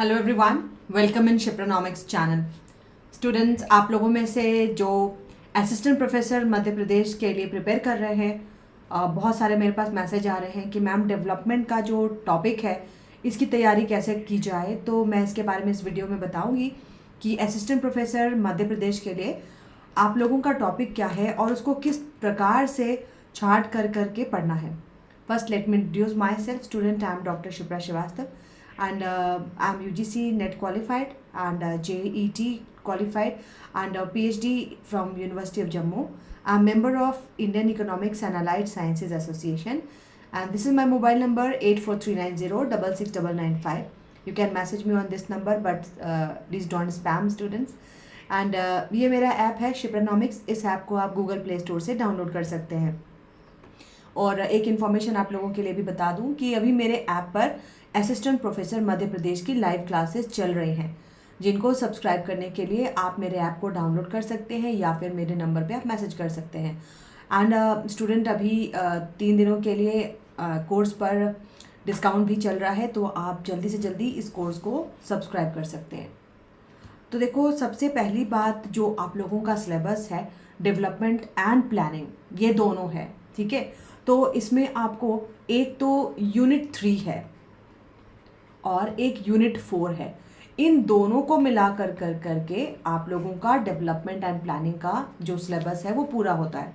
Hello everyone, welcome in Shipronomics channel. Students, आप लोगों में से जो असिस्टेंट प्रोफेसर मध्य प्रदेश के लिए प्रिपेयर कर रहे हैं, बहुत सारे मेरे पास मैसेज आ रहे हैं कि मैम डेवलपमेंट का जो टॉपिक है इसकी तैयारी कैसे की जाए। तो मैं इसके बारे में इस वीडियो में बताऊंगी कि असिस्टेंट प्रोफेसर मध्य प्रदेश के लिए आप लोगों का टॉपिक क्या है और उसको किस प्रकार से छाट कर करके पढ़ना है। First let me introduce myself. Student, I am doctor Shipra Srivastava and I'm UGC NET qualified and JET qualified and PhD from University of Jammu. I'm member of Indian Economics and Allied Sciences Association, and this is my mobile number 84390 You can message me on this number, but please don't spam students. And ये मेरा app है शिप्रोनॉमिक्स। इस app को आप Google Play store से download कर सकते हैं। और एक इन्फॉर्मेशन आप लोगों के लिए भी बता दूं कि अभी मेरे ऐप पर असिस्टेंट प्रोफेसर मध्य प्रदेश की लाइव क्लासेस चल रही हैं, जिनको सब्सक्राइब करने के लिए आप मेरे ऐप को डाउनलोड कर सकते हैं या फिर मेरे नंबर पे आप मैसेज कर सकते हैं। एंड स्टूडेंट, अभी 3 दिनों के लिए कोर्स पर डिस्काउंट भी चल रहा है, तो आप जल्दी से जल्दी इस कोर्स को सब्सक्राइब कर सकते हैं। तो देखो, सबसे पहली बात जो आप लोगों का सिलेबस है, डेवलपमेंट एंड प्लानिंग, ये दोनों है, ठीक है। तो इसमें आपको एक तो यूनिट 3 है और एक यूनिट 4 है। इन दोनों को मिला कर करके आप लोगों का डेवलपमेंट एंड प्लानिंग का जो सिलेबस है वो पूरा होता है।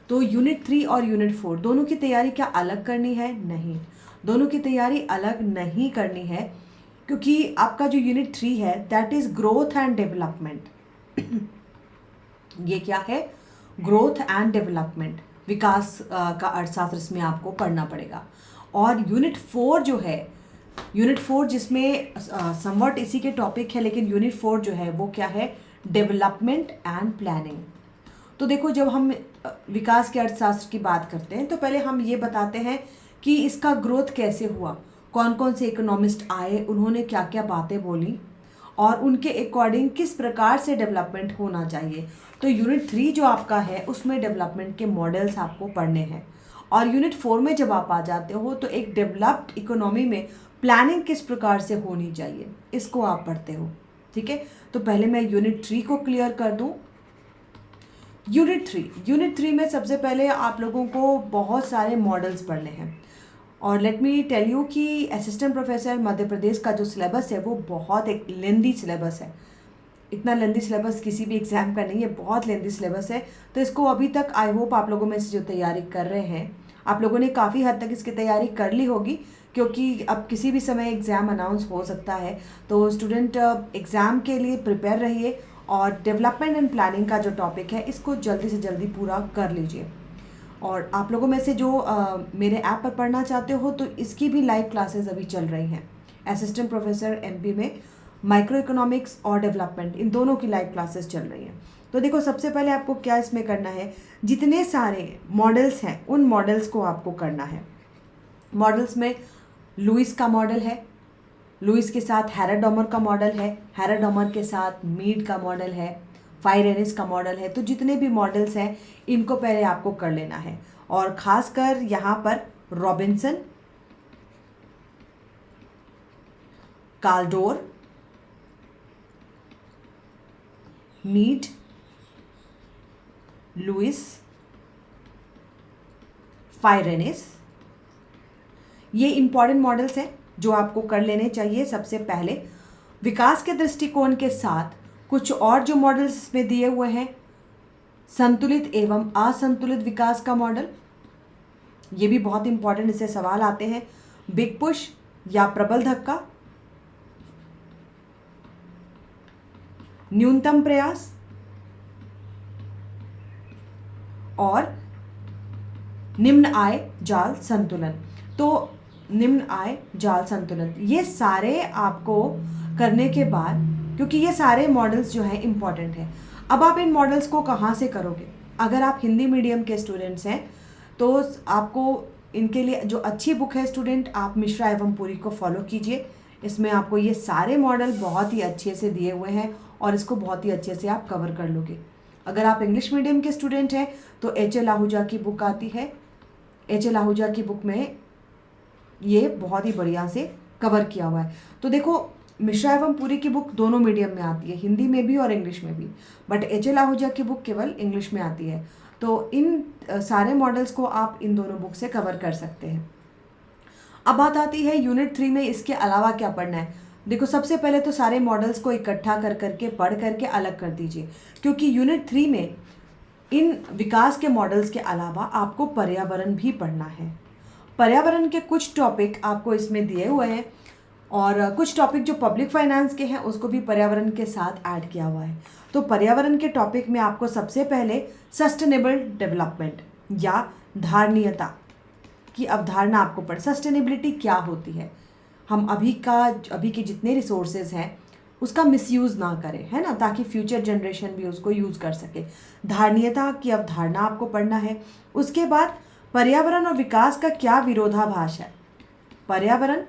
तो यूनिट 3 और यूनिट 4 दोनों की तैयारी क्या अलग करनी है? नहीं, दोनों की तैयारी अलग नहीं करनी है, क्योंकि आपका जो यूनिट 3 है that is growth and development. ये क्या है? ग्रोथ एंड डेवलपमेंट, विकास का अर्थशास्त्र इसमें आपको पढ़ना पड़ेगा। और यूनिट 4 जो है, यूनिट 4 जिसमें समवट इसी के टॉपिक है, लेकिन यूनिट 4 जो है वो क्या है? Development and planning. तो देखो, जब हम विकास के अर्थशास्त्र की बात करते हैं तो पहले हम ये बताते हैं कि इसका ग्रोथ कैसे हुआ, कौन कौन से इकोनॉमिस्ट आए, उन्होंने क्या क्या बातें बोली और उनके अकॉर्डिंग किस प्रकार से डेवलपमेंट होना चाहिए। तो यूनिट 3 जो आपका है उसमें डेवलपमेंट के मॉडल्स आपको पढ़ने हैं। और यूनिट 4 में जब आप आ जाते हो तो एक डेवलप्ड इकोनॉमी में प्लानिंग किस प्रकार से होनी चाहिए, इसको आप पढ़ते हो, ठीक है। तो पहले मैं यूनिट 3 को क्लियर कर दूं। यूनिट 3 में सबसे पहले आप लोगों को बहुत सारे मॉडल्स पढ़ने हैं। और लेट मी टेल यू कि असिस्टेंट प्रोफेसर मध्य प्रदेश का जो सिलेबस है वो बहुत एक लेंदी सिलेबस है। इतना लेंदी सिलेबस किसी भी एग्ज़ाम का नहीं है, बहुत लेंदी सिलेबस है। तो इसको अभी तक आई होप आप लोगों में से जो तैयारी कर रहे हैं, आप लोगों ने काफ़ी हद तक इसकी तैयारी कर ली होगी, क्योंकि अब किसी भी समय एग्ज़ाम अनाउंस हो सकता है। तो स्टूडेंट, एग्ज़ाम के लिए प्रिपेयर रहिए और डेवलपमेंट एंड प्लानिंग का जो टॉपिक है इसको जल्दी से जल्दी पूरा कर लीजिए। और आप लोगों में से जो मेरे ऐप पर पढ़ना चाहते हो तो इसकी भी लाइव क्लासेस अभी चल रही हैं। असिस्टेंट प्रोफेसर एमपी में माइक्रो इकोनॉमिक्स और डेवलपमेंट, इन दोनों की लाइव क्लासेस चल रही हैं। तो देखो, सबसे पहले आपको क्या इसमें करना है, जितने सारे मॉडल्स हैं उन मॉडल्स को आपको करना है। मॉडल्स में लुईस का मॉडल है, लुईस के साथ हैराडॉमर का मॉडल है, हैराडॉमर के साथ मीड का मॉडल है, फायरेनिस का मॉडल है। तो जितने भी मॉडल्स हैं इनको पहले आपको कर लेना है। और खासकर यहाँ पर रॉबिन्सन, काल्डोर, मीड, लुईस, फायरेनिस, ये इंपॉर्टेंट मॉडल्स हैं जो आपको कर लेने चाहिए सबसे पहले। विकास के दृष्टिकोण के साथ कुछ और जो मॉडल्स इसमें दिए हुए हैं, संतुलित एवं असंतुलित विकास का मॉडल, ये भी बहुत इंपॉर्टेंट, इससे सवाल आते हैं। बिग पुश या प्रबल धक्का, न्यूनतम प्रयास और निम्न आय जाल संतुलन। तो निम्न आय जाल संतुलन, ये सारे आपको करने के बाद, क्योंकि ये सारे मॉडल्स जो हैं इम्पॉर्टेंट हैं। अब आप इन मॉडल्स को कहाँ से करोगे? अगर आप हिंदी मीडियम के स्टूडेंट्स हैं तो आपको इनके लिए जो अच्छी बुक है स्टूडेंट, आप मिश्रा एवं पुरी को फॉलो कीजिए। इसमें आपको ये सारे मॉडल बहुत ही अच्छे से दिए हुए हैं और इसको बहुत ही अच्छे से आप कवर कर लोगे। अगर आप इंग्लिश मीडियम के स्टूडेंट हैं तो एच.एल. आहूजा की बुक आती है। एच.एल. आहूजा की बुक में ये बहुत ही बढ़िया से कवर किया हुआ है। तो देखो, मिश्रा एवं पुरी की बुक दोनों मीडियम में आती है, हिंदी में भी और इंग्लिश में भी, बट एच एल आहूजा की बुक केवल इंग्लिश में आती है। तो इन सारे मॉडल्स को आप इन दोनों बुक से कवर कर सकते हैं। अब बात आती है यूनिट 3 में इसके अलावा क्या पढ़ना है। देखो, सबसे पहले तो सारे मॉडल्स को इकट्ठा कर करके पढ़ करके अलग कर दीजिए, क्योंकि यूनिट 3 में इन विकास के मॉडल्स के अलावा आपको पर्यावरण भी पढ़ना है। पर्यावरण के कुछ टॉपिक आपको इसमें दिए हुए हैं, और कुछ टॉपिक जो पब्लिक फाइनेंस के हैं उसको भी पर्यावरण के साथ ऐड किया हुआ है। तो पर्यावरण के टॉपिक में आपको सबसे पहले सस्टेनेबल डेवलपमेंट या धारणीयता की अवधारणा आपको पढ़, सस्टेनेबिलिटी क्या होती है, हम अभी के जितने रिसोर्सेज हैं उसका मिसयूज़ ना करें, है ना, ताकि फ्यूचर जनरेशन भी उसको यूज़ कर सके। धारणीयता की अवधारणा आपको पढ़ना है। उसके बाद पर्यावरण और विकास का क्या विरोधाभास है, पर्यावरण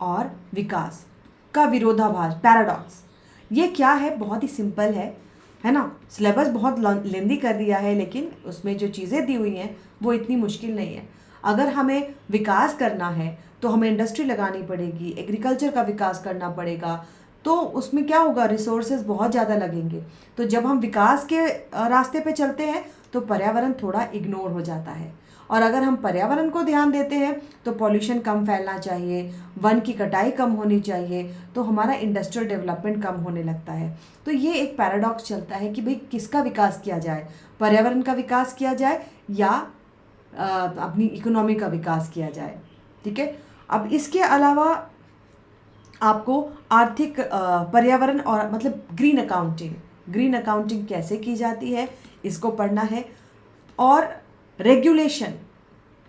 और विकास का विरोधाभास, पैराडॉक्स, ये क्या है, बहुत ही सिंपल है ना। सिलेबस बहुत लेंदी कर दिया है, लेकिन उसमें जो चीज़ें दी हुई हैं वो इतनी मुश्किल नहीं है। अगर हमें विकास करना है तो हमें इंडस्ट्री लगानी पड़ेगी, एग्रीकल्चर का विकास करना पड़ेगा, तो उसमें क्या होगा, रिसोर्सेज बहुत ज़्यादा लगेंगे। तो जब हम विकास के रास्ते पे चलते हैं तो पर्यावरण थोड़ा इग्नोर हो जाता है, और अगर हम पर्यावरण को ध्यान देते हैं तो पॉल्यूशन कम फैलना चाहिए, वन की कटाई कम होनी चाहिए, तो हमारा इंडस्ट्रियल डेवलपमेंट कम होने लगता है। तो ये एक पैराडॉक्स चलता है कि भाई किसका विकास किया जाए, पर्यावरण का विकास किया जाए या अपनी इकोनॉमी का विकास किया जाए। ठीक है, अब इसके अलावा आपको आर्थिक पर्यावरण और मतलब ग्रीन अकाउंटिंग कैसे की जाती है इसको पढ़ना है, और रेगुलेशन,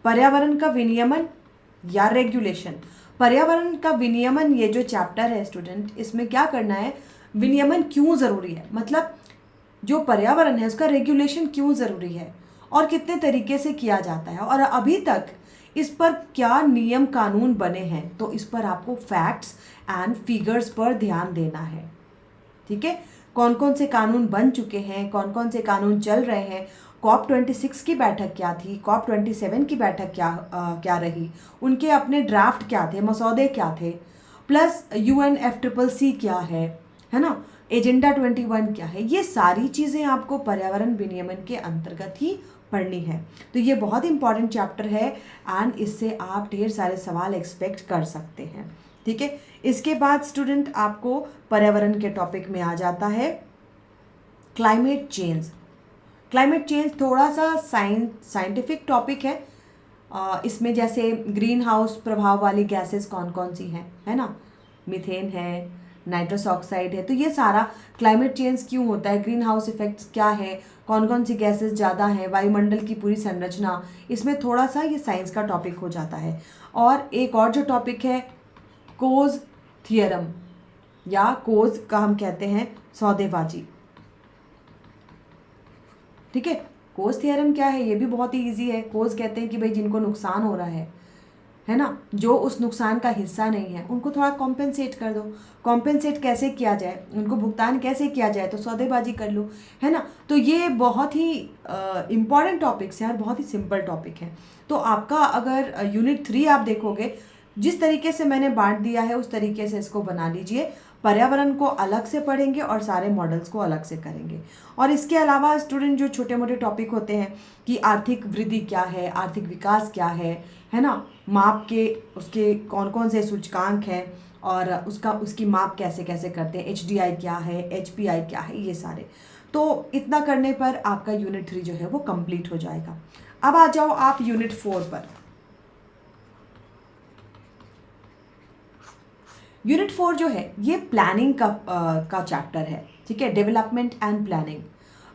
पर्यावरण का विनियमन या रेगुलेशन। पर्यावरण का विनियमन, ये जो चैप्टर है स्टूडेंट, इसमें क्या करना है, विनियमन क्यों ज़रूरी है, मतलब जो पर्यावरण है उसका रेगुलेशन क्यों ज़रूरी है और कितने तरीके से किया जाता है, और अभी तक इस पर क्या नियम कानून बने हैं, तो इस पर आपको फैक्ट्स एंड फिगर्स पर ध्यान देना है। ठीक है, कौन कौन से कानून बन चुके हैं, कौन कौन से कानून चल रहे हैं, COP26 की बैठक क्या थी, COP27 की बैठक क्या रही, उनके अपने ड्राफ्ट क्या थे, मसौदे क्या थे, प्लस UNFCCC क्या है ना, एजेंडा 21 क्या है, ये सारी चीज़ें आपको पर्यावरण विनियमन के अंतर्गत ही पढ़नी है। तो ये बहुत इंपॉर्टेंट चैप्टर है, एंड इससे आप ढेर सारे सवाल एक्सपेक्ट कर सकते हैं। ठीक है, इसके बाद स्टूडेंट आपको पर्यावरण के टॉपिक में आ जाता है क्लाइमेट चेंज थोड़ा सा साइंटिफिक टॉपिक है। इसमें जैसे ग्रीन हाउस प्रभाव वाली गैसेस कौन कौन सी हैं, है ना, मीथेन है, नाइट्रस ऑक्साइड है, तो ये सारा क्लाइमेट चेंज क्यों होता है, ग्रीन हाउस इफेक्ट्स क्या है, कौन कौन सी गैसेस ज़्यादा हैं, वायुमंडल की पूरी संरचना, इसमें थोड़ा सा ये साइंस का टॉपिक हो जाता है। और एक और जो टॉपिक है कोज थियरम, या कोज का हम कहते हैं सौदेबाजी। ठीक है, कोज थियरम क्या है, ये भी बहुत ही ईजी है। कोज कहते हैं कि भाई जिनको नुकसान हो रहा है ना, जो उस नुकसान का हिस्सा नहीं है उनको थोड़ा कॉम्पेंसेट कर दो। कॉम्पेंसेट कैसे किया जाए, उनको भुगतान कैसे किया जाए, तो सौदेबाजी कर लो, है ना। तो ये बहुत ही इम्पॉर्टेंट टॉपिक्स हैं और बहुत ही सिंपल टॉपिक है। तो आपका अगर यूनिट 3 आप देखोगे, जिस तरीके से मैंने बांट दिया है उस तरीके से इसको बना लीजिए। पर्यावरण को अलग से पढ़ेंगे और सारे मॉडल्स को अलग से करेंगे। और इसके अलावा स्टूडेंट जो छोटे मोटे टॉपिक होते हैं कि आर्थिक वृद्धि क्या है, आर्थिक विकास क्या है ना, माप के उसके कौन कौन से सूचकांक हैं और उसकी माप कैसे कैसे करते हैं, HDI क्या है, HPI क्या है, ये सारे। तो इतना करने पर आपका यूनिट 3 जो है वो कंप्लीट हो जाएगा। अब आ जाओ आप यूनिट 4 पर। यूनिट 4 जो है ये प्लानिंग का चैप्टर है। ठीक है, डेवलपमेंट एंड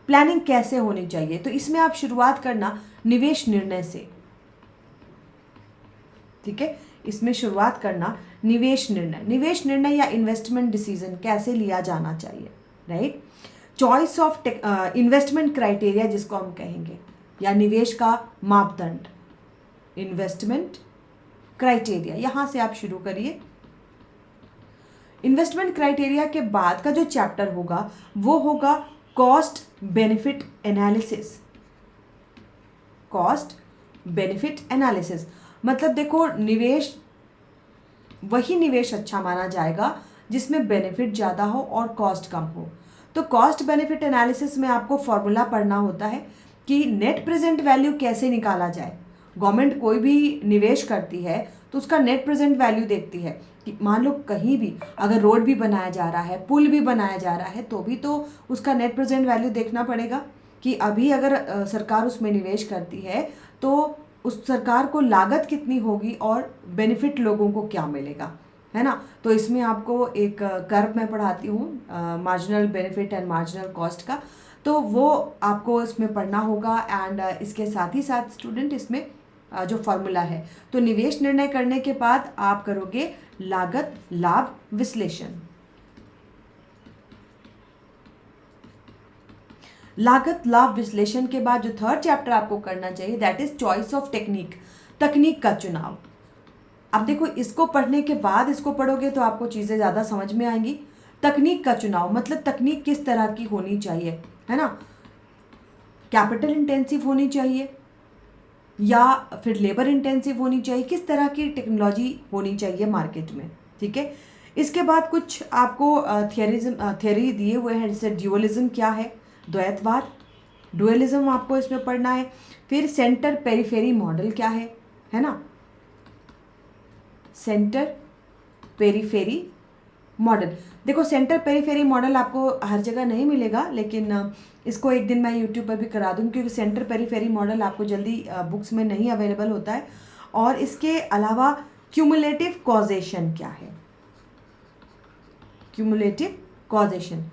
प्लानिंग कैसे होनी चाहिए, तो इसमें आप शुरुआत करना निवेश निर्णय से। ठीक है, इसमें शुरुआत करना निवेश निर्णय या इन्वेस्टमेंट डिसीजन कैसे लिया जाना चाहिए, right. Choice of investment criteria जिसको हम कहेंगे, या निवेश का मापदंड, इन्वेस्टमेंट क्राइटेरिया, यहाँ से आप शुरू करिए। इन्वेस्टमेंट क्राइटेरिया के बाद का जो चैप्टर होगा वो होगा कॉस्ट बेनिफिट एनालिसिस। मतलब देखो, वही निवेश अच्छा माना जाएगा जिसमें बेनिफिट ज़्यादा हो और कॉस्ट कम हो। तो कॉस्ट बेनिफिट एनालिसिस में आपको फॉर्मूला पढ़ना होता है कि नेट प्रेजेंट वैल्यू कैसे निकाला जाए। गवर्नमेंट कोई भी निवेश करती है तो उसका नेट प्रेजेंट वैल्यू देखती है कि मान लो कहीं भी अगर रोड भी बनाया जा रहा है, पुल भी बनाया जा रहा है, तो भी तो उसका नेट प्रेजेंट वैल्यू देखना पड़ेगा कि अभी अगर सरकार उसमें निवेश करती है तो उस सरकार को लागत कितनी होगी और बेनिफिट लोगों को क्या मिलेगा, है ना। तो इसमें आपको एक कर्व मैं पढ़ाती हूँ marginal benefit and marginal cost का, तो वो आपको इसमें पढ़ना होगा। एंड इसके साथ ही साथ स्टूडेंट इसमें जो फॉर्मूला है, तो निवेश निर्णय करने के बाद आप करोगे लागत लाभ विश्लेषण। लागत लाभ विश्लेषण के बाद जो थर्ड चैप्टर आपको करना चाहिए that is choice of technique, तकनीक का चुनाव। अब देखो इसको पढ़ने के बाद इसको पढ़ोगे तो आपको चीज़ें ज़्यादा समझ में आएंगी। तकनीक का चुनाव मतलब तकनीक किस तरह की होनी चाहिए, है ना। कैपिटल इंटेंसिव होनी चाहिए या फिर लेबर इंटेंसिव होनी चाहिए, किस तरह की टेक्नोलॉजी होनी चाहिए मार्केट में, ठीक है। इसके बाद कुछ आपको थियरी दिए हुए हैं, जैसे ड्यूअलिज्म क्या है, द्वैतवाद, डुअलिज्म आपको इसमें पढ़ना है। फिर सेंटर पेरिफेरी मॉडल क्या है ना, सेंटर पेरिफेरी मॉडल। देखो सेंटर पेरिफेरी मॉडल आपको हर जगह नहीं मिलेगा, लेकिन इसको एक दिन मैं यूट्यूब पर भी करा दूँ, क्योंकि सेंटर पेरिफेरी मॉडल आपको जल्दी बुक्स में नहीं अवेलेबल होता है। और इसके अलावा क्यूमुलेटिव कॉजेशन क्या है, क्यूमुलेटिव कॉजेशन।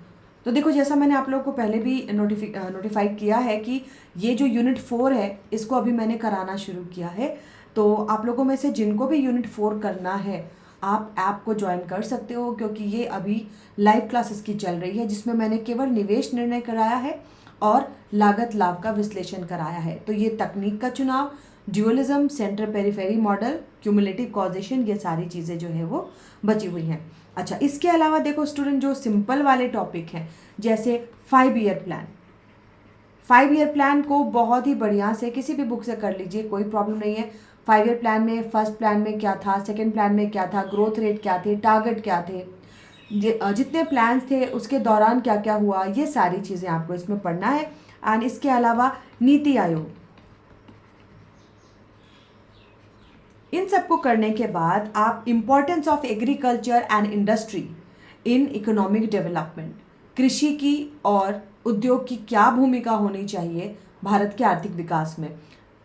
तो देखो जैसा मैंने आप लोगों को पहले भी नोटिफाइड किया है कि ये जो यूनिट 4 है इसको अभी मैंने कराना शुरू किया है। तो आप लोगों में से जिनको भी यूनिट 4 करना है आप ऐप को ज्वाइन कर सकते हो, क्योंकि ये अभी लाइव क्लासेस की चल रही है, जिसमें मैंने केवल निवेश निर्णय कराया है और लागत लाभ का विश्लेषण कराया है। तो ये तकनीक का चुनाव, dualism, centre periphery model, cumulative causation, ये सारी चीज़ें जो है वो बची हुई हैं। अच्छा, इसके अलावा देखो स्टूडेंट जो सिंपल वाले टॉपिक हैं, जैसे 5 ईयर प्लान, 5 ईयर प्लान को बहुत ही बढ़िया से किसी भी बुक से कर लीजिए, कोई प्रॉब्लम नहीं है। 5 ईयर प्लान में फर्स्ट प्लान में क्या था, सेकंड प्लान में क्या था, ग्रोथ रेट क्या थे, टारगेट क्या थे, जितने प्लान्स थे उसके दौरान क्या क्या हुआ, ये सारी चीज़ें आपको इसमें पढ़ना है। एंड इसके अलावा नीति आयोग, इन सबको करने के बाद आप importance of agriculture and industry in economic development, कृषि की और उद्योग की क्या भूमिका होनी चाहिए भारत के आर्थिक विकास में।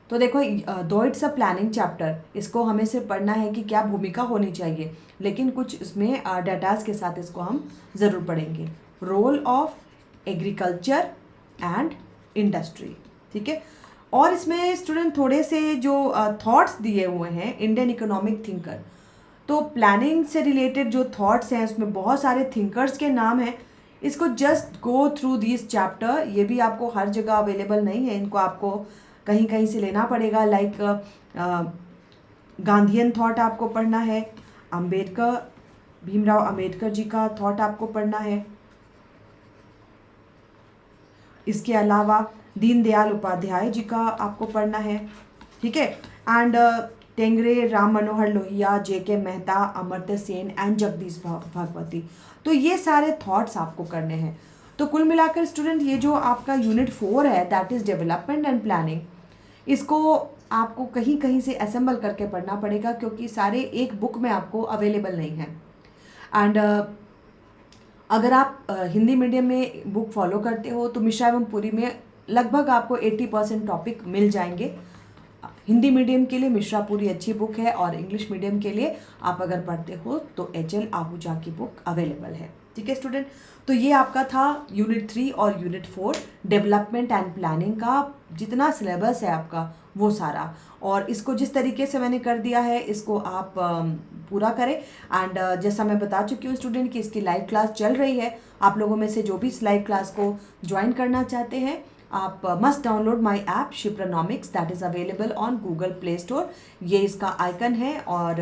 तो देखो दो इट्स अ प्लानिंग चैप्टर, इसको हमें सिर्फ पढ़ना है कि क्या भूमिका होनी चाहिए, लेकिन कुछ इसमें डाटाज के साथ इसको हम ज़रूर पढ़ेंगे। Role of agriculture and industry, ठीक है। और इसमें स्टूडेंट थोड़े से जो थॉट्स दिए हुए हैं इंडियन इकोनॉमिक थिंकर, तो प्लानिंग से रिलेटेड जो थॉट्स हैं उसमें बहुत सारे थिंकर्स के नाम हैं। इसको just go through this chapter, ये भी आपको हर जगह अवेलेबल नहीं है, इनको आपको कहीं कहीं से लेना पड़ेगा। लाइक गांधीयन थॉट आपको पढ़ना है, अंबेडकर, भीमराव अंबेडकर जी का थॉट आपको पढ़ना है। इसके अलावा दीनदयाल उपाध्याय जी का आपको पढ़ना है, ठीक है। एंड टेंगरे, राम मनोहर लोहिया, जे.के. मेहता, अमर्त्य सेन एंड जगदीश भागवती, तो ये सारे थॉट्स आपको करने हैं। तो कुल मिलाकर स्टूडेंट ये जो आपका यूनिट 4 है that is development and planning, इसको आपको कहीं कहीं से असेंबल करके पढ़ना पड़ेगा, क्योंकि सारे एक बुक में आपको अवेलेबल नहीं है। एंड अगर आप हिंदी मीडियम में बुक फॉलो करते हो तो मिश्रा एवं पुरी में लगभग आपको 80% टॉपिक मिल जाएंगे। हिंदी मीडियम के लिए मिश्रा पुरी अच्छी बुक है, और इंग्लिश मीडियम के लिए आप अगर पढ़ते हो तो एच.एल. आहूजा की बुक अवेलेबल है, ठीक है स्टूडेंट। तो ये आपका था यूनिट 3 और यूनिट 4 डेवलपमेंट एंड प्लानिंग का जितना सिलेबस है आपका वो सारा, और इसको जिस तरीके से मैंने कर दिया है इसको आप पूरा करें। एंड जैसा मैं बता चुकी हूँ स्टूडेंट कि इसकी लाइव क्लास चल रही है, आप लोगों में से जो भी इस लाइव क्लास को ज्वाइन करना चाहते हैं आप must download my app Shipronomics, that is available on Google Play Store. ये इसका आइकन है और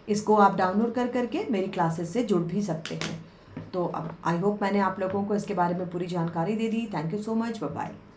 इसको आप डाउनलोड कर करके मेरी क्लासेस से जुड़ भी सकते हैं। तो अब आई होप मैंने आप लोगों को इसके बारे में पूरी जानकारी दे दी। Thank you so much, bye bye.